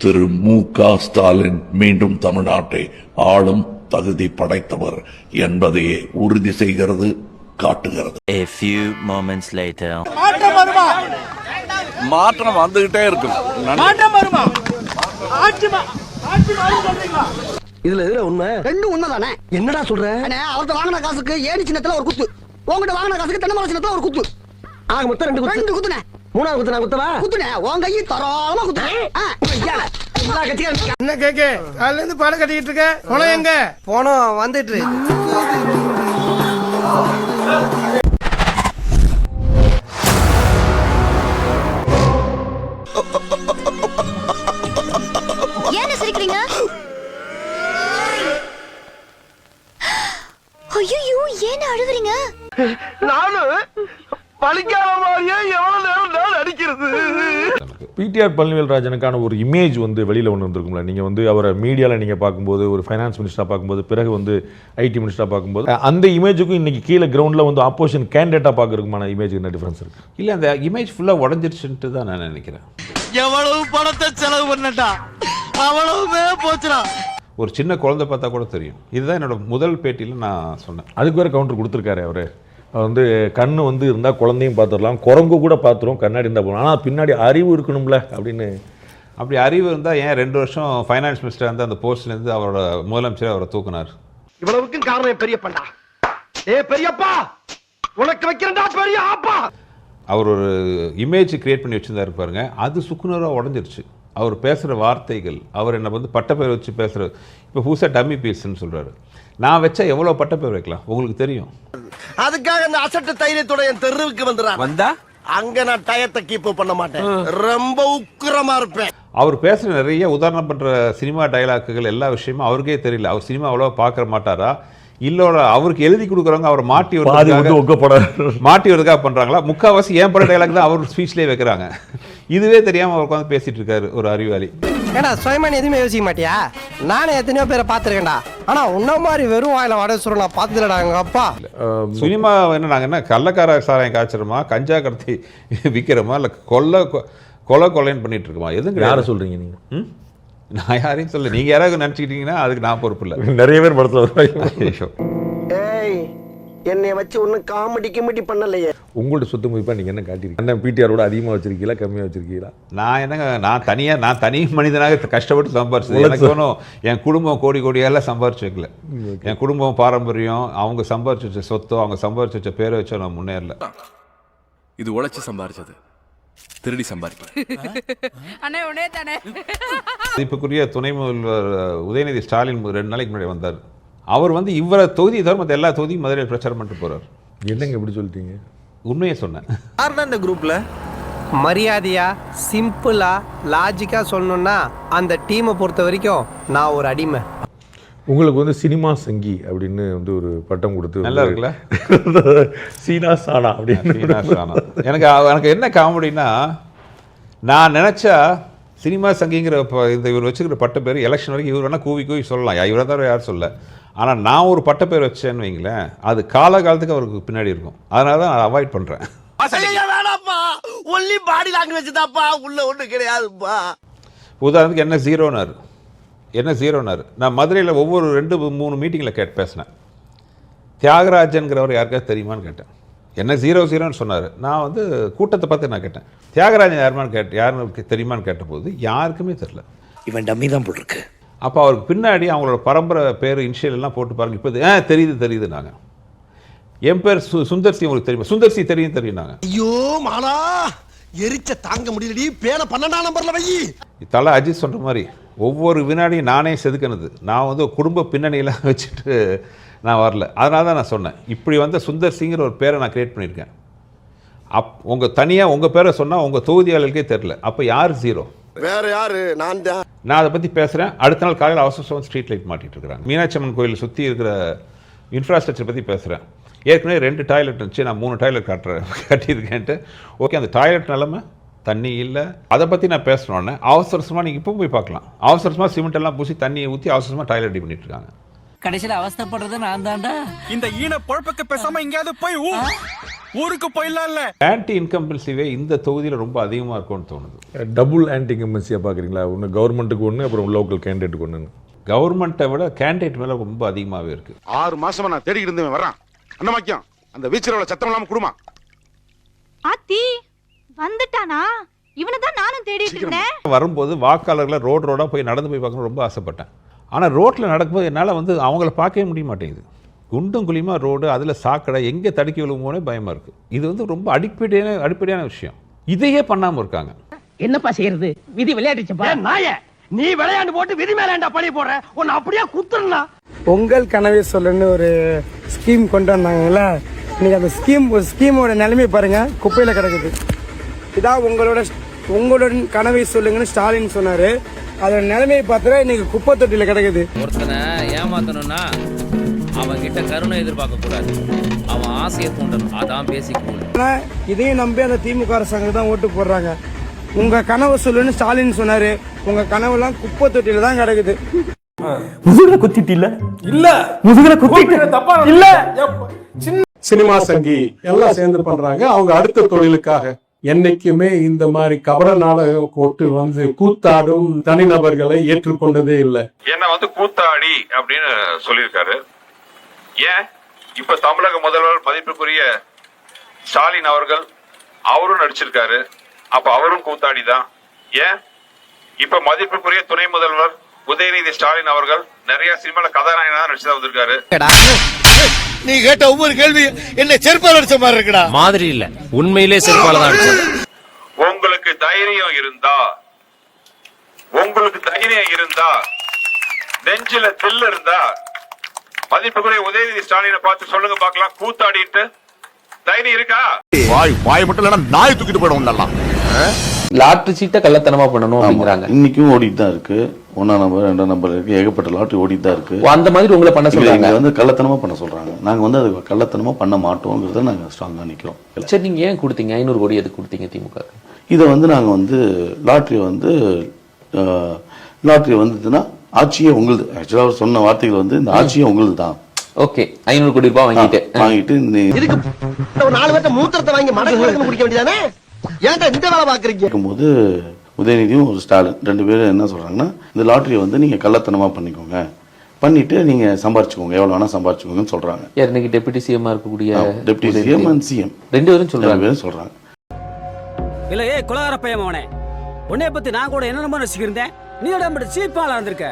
திரு மு.க. ஸ்டாலின் மீண்டும் தமிழ்நாட்டை ஆளும் தகுதி படைத்தவர் என்பதையே உறுதி செய்கிறது, காட்டுகிறது. A few moments later. மாற்றம் வந்துகிட்டே இருக்கும். இதுல உண்மை ரெண்டும் உண்மைதானே? என்னடா சொல்ற? அவர்கிட்ட வாங்கின காசுக்கு ஏடி சின்னத்துல ஒரு குத்து, உங்ககிட்ட வாங்கின காசுக்கு தென்னை மரம் சின்னத்துல ஒரு குத்து. ஆக மொத்தம் ரெண்டு குத்துனே. மூணாவது குத்து நான் குத்தவா? குத்துனே உன் கையை தரோளமா குத்துனே. என்ன கேக்க காலையில இருந்து பாடம் கட்டிட்டு இருக்க? போனோம் எங்க? போனோம் வந்துட்டு. ஏன் சிரிக்கிறீங்க? ஐயோ ஏன் அழுகுறீங்க? நானு பழிக்காம மாதிரியே எவ்வளவு நேரம் நான் அடிக்கிறது. பிடிஆர் பழனிவேல்ராஜனுக்கான ஒரு இமேஜ் வந்து வெளியில் ஒன்று வந்திருக்கும்ல. நீங்கள் வந்து அவரை மீடியாவில் நீங்கள் பார்க்கும்போது, ஒரு ஃபைனான்ஸ் மினிஸ்டராக பார்க்கும்போது, பிறகு வந்து ஐடி மினிஸ்டராக பார்க்கும்போது, அந்த இமேஜுக்கும் இன்றைக்கி கீழே கிரவுண்டில் வந்து ஆப்போசிஷன் கேண்டிடேட்டாக பார்க்குறதுக்குமான இமேஜ் என்ன டிஃப்ரென்ஸ் இருக்குது? இல்லை, அந்த இமேஜ் ஃபுல்லாக உடஞ்சிருச்சுன்ட்டு தான் நான் நினைக்கிறேன். எவ்வளவு பணத்தை செலவு பண்ணட்டா அவ்வளவுமே போச்சுடா. ஒரு சின்ன குழந்தை பார்த்தா கூட தெரியும். இதுதான் என்னோட முதல் பேட்டியில் நான் சொன்னேன். அதுக்கு வேறு கவுண்டர் கொடுத்துருக்காரு அவர். வந்து கண்ணு வந்து இருந்தால் குழந்தையும் பார்த்துடலாம், குரங்கு கூட பார்த்துரும், கண்ணாடி இருந்தால் போகலாம், ஆனால் பின்னாடி அறிவு இருக்கணும்ல அப்படின்னு. அப்படி அறிவு இருந்தால் ஏன் 2 வருஷம் ஃபைனான்ஸ் மினிஸ்டர் வந்து அந்த போஸ்ட்லேருந்து அவரோட முதலமைச்சர் அவரை தூக்குனார்? இவ்வளவுக்கும் காரணம் பெரியப்பா. பெரியப்பா உனக்கு வைக்கிறா பெரிய ஆப்பா. அவர் ஒரு இமேஜ் கிரியேட் பண்ணி வச்சுருந்தாரு பாருங்க, அது சுக்குநூறாக உடஞ்சிருச்சு. அவர் பேசுகிற வார்த்தைகள், அவர் என்னை வந்து பட்டப்பேர் வச்சு பேசுகிற, இப்போ புதுசாக டம்மி பீஸ்ன்னு சொல்கிறாரு. நான் வச்சா எவ்வளோ பட்டப்பேர் வைக்கலாம் உங்களுக்கு தெரியும். அதுக்காக அந்த அசட்டு தைரியத்தோட என் தெருவுக்கு வந்தா அங்க நான் டயத்தை கீப் பண்ண மாட்டேன், ரொம்ப உக்கிரமா இருப்பேன். அவர் பேசுகிற நிறைய உதாரணம் பண்ணுற சினிமா டைலாக்குகள் எல்லா விஷயமும் அவருக்கே தெரியல. அவர் சினிமா அவ்வளோ பார்க்குற மாட்டாரா, இல்லோட அவருக்கு எழுதி கொடுக்குறவங்க அவர் மாட்டி வரதுக்காக பண்ணுறாங்களா? முக்கால்வாசி ஏன் பட டைலாக் தான் அவர் ஸ்பீச்லேயே வைக்கிறாங்க. இதுவே தெரியாமல் அவர் உட்காந்து பேசிட்டு இருக்காரு ஒரு அறிவாளி. ஏடா சுயமான எதுவுமே யோசிக்க மாட்டியா? நானே எத்தனையோ பேரை பார்த்துருக்கேன்டா, ஆனா உன்ன மாதிரி வெறும் வாயில வடை சுர நான் பார்த்ததுலடா எங்க அப்பா. சினிமா என்ன, நாங்கள் என்ன கள்ளக்கார சாராயம் காய்ச்சிரமா, கஞ்சா கடத்தி விற்கிறோமா, இல்லை கொலைன்னு பண்ணிட்டு இருக்கோமா? எதுங்க யாரை சொல்றீங்க நீங்க? நான் யாரையும் சொல்ல, நீங்க யாராவது நினைச்சுக்கிட்டீங்கன்னா அதுக்கு நான் பொறுப்பு இல்லை. நிறைய பேர் படத்தில் என்னை வச்சு ஒன்னும் காமெடி பண்ணலையே. உங்களோட சொத்து மதிப்பா நீங்க என்ன காட்டிருக்கீங்க? என்ன பிடிஆரோட அதிகமாக வச்சிருக்கீங்களா, கம்மியாக வச்சிருக்கீங்களா? நான் என்னங்க, நான் தனி மனிதனாக கஷ்டப்பட்டு சம்பாரிச்சது. எனக்கு ஒன்றும் என் குடும்பம் கோடியெல்லாம் சம்பாரிச்சு வைக்கல. என் குடும்பம் பாரம்பரியம், அவங்க சம்பாரிச்சு வச்ச சொத்தோ, அவங்க சம்பாரிச்சு வச்ச பேரை வச்சோ நான் முன்னேறல. இது உழைச்சு சம்பாரிச்சது, திருடி சம்பாதிக்கல. மதிப்புக்குரிய துணை முதல்வர் உதயநிதி ஸ்டாலின் 2 நாளைக்கு முன்னாடி வந்தார். அவர் வந்து இவரை தொகுதியை தவிர மற்ற எல்லா தொகுதியும் மதுரையில் பிரச்சாரம் பண்ணிட்டு போறார். என்னங்க எப்படி சொல்லிட்டீங்க? உண்மையை சொன்னேன். யாருன்னா இந்த குரூப்ல மரியாதையா சிம்பிளா லாஜிக்கா சொல்லணும்னா அந்த டீமை பொறுத்த வரைக்கும் நான் ஒரு அடிமை. உங்களுக்கு வந்து சினிமா சங்கி அப்படின்னு வந்து ஒரு பட்டம் கொடுத்து நல்லா இருக்குல்ல, சீனா சானா அப்படின்னு. எனக்கு என்ன காமெடினா, நான் நினச்சா சினிமா சங்கிங்கிற இந்த இவர் வச்சுக்கிற பட்ட பேர் எலெக்ஷன் வரைக்கும் இவர் வேணால் கூவி சொல்லலாம், இவரை தவிர யாரும் சொல்ல. ஆனால் நான் ஒரு பட்ட பேர் வச்சேன்னு வைங்களேன், அது காலகாலத்துக்கு அவருக்கு பின்னாடி இருக்கும். அதனால தான் நான் அவாய்ட் பண்ணுறேன். வேணாப்பா, ஒன்லி பாடி லாங்குவேஜ் தான்ப்பா, உள்ள ஒண்ணு கிடையாதுப்பா. உதாரணத்துக்கு என்ன ஜீரோனாரு நான் மதுரையில் ஒவ்வொரு 2-3 மீட்டிங்கில் பேசினேன். தியாகராஜன்கிறவர் யாருக்காவது தெரியுமான்னு கேட்டேன். என்ன 0-0ன்னு சொன்னார். நான் வந்து கூட்டத்தை பார்த்து நான் கேட்டேன், தியாகராஜன் யாருன்னு தெரியுமான்னு கேட்டபோது யாருக்குமே தெரியல. இவன் டம்மி தான் போட்டிருக்கு. அப்போ அவருக்கு பின்னாடி அவங்களோட பரம்பரை பேர் இனிஷியல் எல்லாம் போட்டு பாருங்க. இப்போ தெரியுது நாங்கள். என் பேர் சுந்தர்சி, உங்களுக்கு தெரியுமா? சுந்தர்சி தெரியும் நாங்கள். ஐயோ மாலா, எரிச்ச தாங்க முடியலடி, பேன 12ஆம் நம்பர்ல வை. தலை அஜித் சொல்கிற மாதிரி ஒவ்வொரு வினாடியும் நானே செதுக்கினது. நான் வந்து குடும்ப பின்னணியெல்லாம் வச்சுட்டு நான் வரல. அதனால தான் நான் சொன்னேன், இப்படி வந்து சுந்தர் சிங்கிற ஒரு பேரை நான் கிரியேட் பண்ணியிருக்கேன். உங்கள் பேரை சொன்னால் உங்கள் தொகுதியாளர்களுக்கே தெரில. அப்போ யார் ஜீரோ? வேற யாரு? நான் அதை பற்றி பேசுகிறேன். அடுத்த நாள் காலையில் அவசரம் ஸ்ட்ரீட் லைட் மாட்டிட்டு இருக்கிறாங்க. மீனாட்சி அம்மன் கோயிலை சுற்றி இருக்கிற இன்ஃப்ராஸ்ட்ரக்சர் பற்றி பேசுகிறேன். ஏற்கனவே 2 டாய்லெட் இருந்துச்சு, நான் 3 டாய்லெட் கட்டியிருக்கேன்ட்டு. ஓகே, அந்த டாய்லெட் நிலமை, தண்ணி இல்லை, அதை பற்றி நான் பேசணுன்னே அவசரமாக நீங்கள் இப்போ போய் பார்க்கலாம். அவசரமாக சிமெண்ட் எல்லாம் பூசி தண்ணியை ஊற்றி அவசரமாக டாய்லெட் ரெடி பண்ணிட்டு இருக்காங்க. கடைசியில் அவஸ்தைப்படுறது நான் தான்டா. இந்த ஈன பொழப்புக்கு பேசாம எங்கேயாவது போய் ஊருக்கு போயிடலாம்ல. ஆன்டி இன்கம்பல்சிவே இந்த தொகுதியில் ரொம்ப அதிகமாக இருக்கும்னு தோணுது. டபுள் ஆன்டி இன்கம்பன்சியாக பார்க்குறீங்களா? ஒன்று கவர்மெண்ட்டுக்கு ஒன்று, அப்புறம் லோக்கல் கேண்டிடேட்டுக்கு ஒன்று. கவர்மெண்ட்டை விட கேண்டிடேட் மேலே ரொம்ப அதிகமாகவே இருக்கு. 6 மாசமா நான் தேடிக்கிட்டு இருந்தேன் வர்றான். அண்ணமாக்கியம் அந்த வீச்சரோட சத்தம் இல்லாம குடுமா. ஆத்தி வந்துட்டானா? இவனை தான் நானும் தேடிட்டு இருந்தேன். வரும்போது வாக்காளர்களை ரோடாக போய் நடந்து போய் பார்க்கணும் ரொம்ப ஆசைப்பட்டேன். ஆனால் ரோட்டில் நடக்கும்போது என்னால் வந்து அவங்கள பார்க்கவே முடிய மாட்டேங்குது. குண்டும் குழியுமா ரோடு, அதில் சாக்கடை, எங்கே தடுக்கி விழும்போனே பயமாக இருக்குது. இது வந்து ரொம்ப அடிப்படையான விஷயம். இதையே பண்ணாமல் இருக்காங்க. என்னப்பா செய்யறது? விதி விளையாடுச்சுப்பா. நாய நீ விளையாண்டு போட்டு விதி மேலேண்டா பழி போடுற. உன்னை அப்படியே குத்துறா. பொங்கல் கனவை சொல்லுன்னு ஒரு ஸ்கீம் கொண்டு வந்தாங்கல்ல, இன்னைக்கு அந்த ஸ்கீமோட நிலைமை பாருங்க, குப்பையில் கிடக்குது. இதான் உங்களோட கனவை சொல்லுங்கன்னு ஸ்டாலின் சொன்னாரு. அதோட நிலைமையை பார்த்தா இன்னைக்கு குப்பை தொட்டியில் கிடக்குது. ஒருத்தனை ஏமாத்தணும்னா அவன் கிட்ட கருணை எதிர்பார்க்க கூடாது, அவன் ஆசையை தூண்டணும். அதான் பேசிக். இதையும் நம்பி அந்த திமுக அரசாங்கம் தான் ஓட்டு போடுறாங்க. உங்க கனவு சொல்லுன்னு ஸ்டாலின் சொன்னாரு. உங்க கனவுலாம் குப்பை தொட்டியில தான் கிடக்குது. முதுகுல குத்திட்டு இல்ல முதுகுல குத்திட்டு இல்ல. சினிமா சங்கி எல்லாம் சேர்ந்து பண்றாங்க அவங்க அடுத்த தொழிலுக்காக. என்னைக்குமே இந்த மாதிரி கபட நாடகம் போட்டு வந்து கூத்தாடும் தனிநபர்களை ஏற்றுக்கொண்டதே இல்லை. என்ன வந்து கூத்தாடி அப்படின்னு சொல்லியிருக்காரு. ஏன் இப்ப தமிழக முதல்வர் மதிப்புக்குரிய ஸ்டாலின் அவர்கள் அவரும் நடிச்சிருக்காரு, அப்ப அவரும் கூத்தாடி தான். ஏன் இப்ப மதிப்புக்குரிய துணை முதல்வர் உதயநிதி ஸ்டாலின் அவர்கள் நிறைய சினிமால கதாநாயகனா நடிச்சுதான் வந்திருக்காரு. நீ கேட்ட ஒவ்வொரு கேள்வி என்ன செருப்பால் அடிச்ச மாதிரி இருக்குடா. மாதிரி இல்ல, உண்மையிலே செருப்பால தான் அடிச்சது. உங்களுக்கு தைரியம் இருந்தா நெஞ்சில தில் இருந்தா மதிப்புக்குரிய உதயநிதி ஸ்டாலினை பார்த்து சொல்லுங்க பார்க்கலாம், கூத்தாடிட்டு தைரியம் இருக்கா? வாய் மட்டும் இல்லைன்னா நாய் தூக்கிட்டு போயிடும். லாட்டரி சீட்டை கள்ளத்தனமா பண்ணணும் அப்படிங்கிறாங்க. இன்னைக்கும் ஓடிட்டு தான் இருக்கு. 1ஆம் நம்பர் 2ஆம் நம்பர் இருக்கு, ஏகப்பட்ட லாட்டரி ஓடிட்டு தான் இருக்கு. அந்த மாதிரி உங்களை பண்ண சொல்றாங்க. வந்து கள்ளத்தனமா பண்ண சொல்றாங்க. நாங்க வந்து அது கள்ளத்தனமா பண்ண மாட்டோம்ங்கிறத நாங்க ஸ்ட்ராங்கா நிக்கிறோம். சரி, நீங்க ஏன் கொடுத்தீங்க 500 கோடி? எதுக்கு கொடுத்தீங்க திமுக? இதை வந்து நாங்க வந்து லாட்டரி வந்ததுன்னா ஆட்சியே உங்களுது. ஆக்சுவலா அவர் சொன்ன வார்த்தைகள் வந்து இந்த ஆட்சியே உங்களுது தான். ஓகே, 500 கோடி ரூபாய் வாங்கிட்டு இதுக்கு ஒரு 4 பேர்த்த மூத்திரத்தை வாங்கி மடக்கு குடிக்க வேண்டியதானே? ஏன்டா இந்த வேலை பாக்குறீங்க? இருக்கும்போது உதயநிதியும் ஒரு ஸ்டாலின் 2 பேரும் என்ன சொல்றாங்கன்னா, இந்த லாட்டரியை வந்து நீங்க கள்ளத்தனமா பண்ணிக்கோங்க, பண்ணிட்டு நீங்க சம்பாரிச்சுக்கோங்க, எவ்வளவு வேணா சம்பாரிச்சுக்கோங்கன்னு சொல்றாங்க. இன்னைக்கு டெபுட்டி சிஎம் இருக்கக்கூடிய டெப்டி சிஎம் அண்ட் சிஎம் 2 பேரும் சொல்றாங்க. இல்ல ஏய் குலகார பையன் அவனே, உன்னைய பத்தி நான் கூட என்ன நம்ப நினைச்சிருந்தேன். நீ உடம்பு சீப்பாளா இருந்திருக்க.